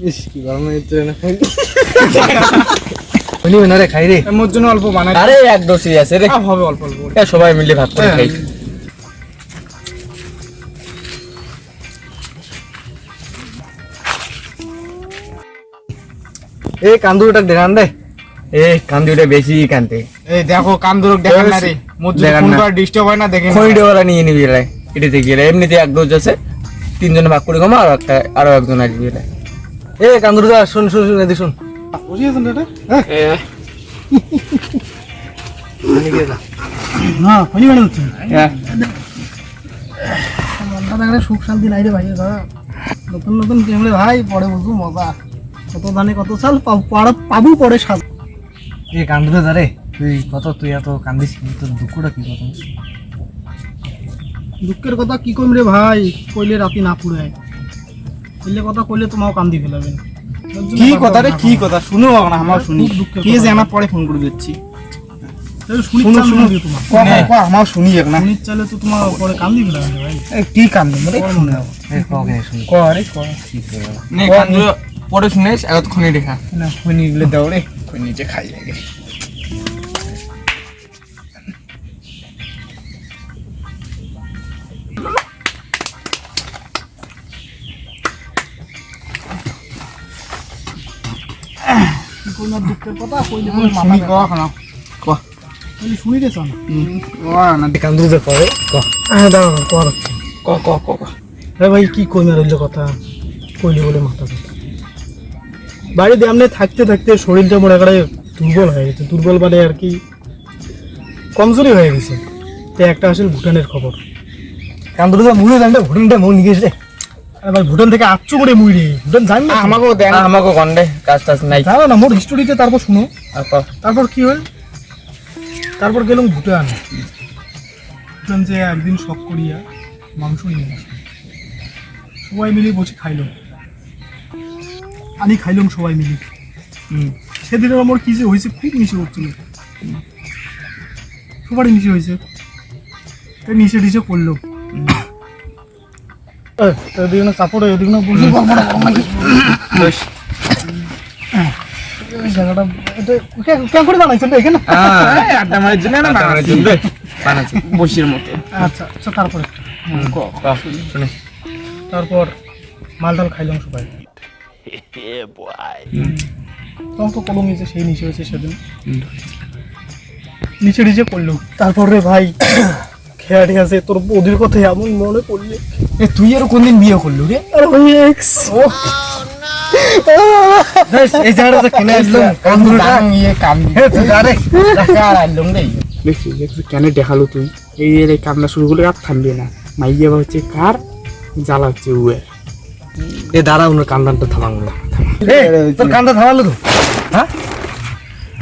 ইস কি গরম হচ্ছে না বলি না রে খাই রে মোর জন্য অল্প বানাই আরে এক দোষই আছে রে হবে অল্প অল্প সবাই মিলে ভাগ করে খাই এই কান্দুরটা দেখান দে এই কান্দুটা বেশি কানতে এই দেখো কান্দুরক দেখান না রে মোর জন্য ফোন করে ডিস্টার্ব হয় না দেখেন খইডওয়ালা নিয়ে নিবি রে এটা থেকে রে এমনিতে এক দোষ আছে তিনজন ভাগ করে খামা আর একটা আরো একজন আসবি রে এই কান্দুরদা শুন শুন শুন এদিকে শুন বুঝিয়েছেন এটা হ্যাঁ পানি গেলা না পানি বানাচ্ছি হ্যাঁ মনটা দেখলে সুখ শান্তি নাই রে ভাই দাদা নতুন নতুন ক্যামেরা ভাই পরে বুঝবো মজা কত ধানে কত চাল পাবু পরে সাজ এই কান্দুরে দারে তুই কত তুই এত কান্দিস তোর দুঃখটা কি কথা দুঃখের কথা কি কইম রে ভাই কইলে রাতি না পুরায় কইলে কথা কইলে তোমাও কান্দি ফেলাবেন কি কথা রে কি কথা শুনো না আমার শুনি কে জানা পরে ফোন করে দিচ্ছি শুনো শুনো তোমার ক আমার শুনি এক না শুনি চলে তো তোমার পরে কান্দি ফেলাবেন ভাই কি কান্দি মানে শুনে এই কগে শুনি ক রে ক কি করে নে কান্দু পরে শুনেছ এতক্ষণে দেখা না খনি গলে দাও রে খনি নিচে খাই লাগে কোন দুঃখের কথা কইলে কোন মাথা ক না ক কইলে শুনি দেছ না না দেখান দুধে পড়ে ক দাও কর ক ক ক রে ভাই কি কইনা রইল কথা কইলে বলে মাথা ব্যথা বাড়িতে আমনে থাকতে থাকতে শরীরটা মনে করে দুর্বল হয়ে গেছে দুর্বল মানে আর কি কমজোরি হয়ে গেছে তো একটা আসল ভুটানের খবর কান্দুরদা মুড়ে জানটা ভুটানটা মন নিয়ে গেছে আরে ভাই ভুটান থেকে আচ্ছু করে মুড়ি ভুটান জান না আমাকেও দেন আমাকেও কন্ডে কাজ টাজ নাই জানো না মোর হিস্টোরিতে তারপর শুনো তারপর কি হল তারপর গেলাম ভুটান ভুটান যে একদিন শখ করিয়া মাংস নিয়ে আসলাম সবাই মিলে বসে খাইলাম আমি খাইলাম সবাই মিলে সেদিন আমার কি যে হয়েছে খুব নিচে হচ্ছিল সবারই নিচে হয়েছে তাই নিচে নিচে করলো কাপড় এদিকে না বসে জায়গাটা কেমন করে বানাইছেন এখানে আড্ডা মারার জন্য না বানাচ্ছি বসির মতো আচ্ছা আচ্ছা তারপরে শুনে তারপর মাল ডাল খাইলাম সবাই তখন তো কলম নিচে সেই নিচে হয়েছে সেদিন নিচে নিচে পড়লো তারপর রে ভাই খেয়া ঠিক আছে তোর ওদের কথা এমন মনে পড়লে তুই আর কোনদিন বিয়ে করলো রে আরে ভাই এক্স ও এই জায়গাটা কেন আসলো বন্ধুটা নিয়ে কাম তুই আরে টাকা আর আইলম রে দেখছি কেন দেখালো তুই এই কামনা শুরু করলে আর থামবে না মাইয়া হচ্ছে কার জ্বালা হচ্ছে উয়ে এ দাঁড়া ওনার কান্দানটা থামাঙ্গো তোর কান্দা থামালো তো হ্যাঁ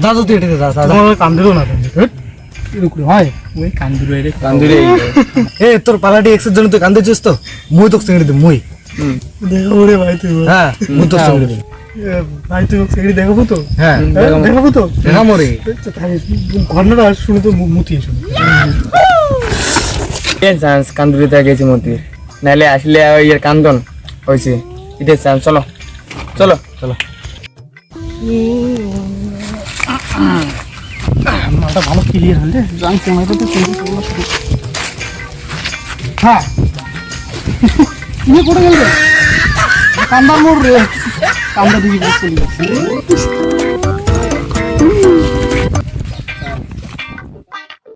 দাদু তুই এটাতে যা তোমার কান্দিরও না এরকম হয় ওই কান্দুরে রে কান্দুরে এ তোর পালাটি এক্সের জন্য তুই কান্দিছিস তো মই তোকে চিংড়ি দিই মই দেখো রে ভাই তুই হ্যাঁ মই তোকে চিংড়ি দিই ভাই তুই চিংড়ি দেখাবো তো হ্যাঁ দেখাবো তো দেখাবো রে ঘটনাটা শুনে তো মুতিয়ে শুনে চান্স কান্দুরিতে গেছি মন্দির নাহলে আসলে ইয়ের কান্দন হয়েছে এটার চান্স চলো চলো চলো মালটা ভালো ক্লিয়ার হলে আমি ক্যামেরাটা তো চিন্তা করবো হ্যাঁ ইয়ে করে গেল কান্দার মোড় রে কান্দা দিকে চলে গেছে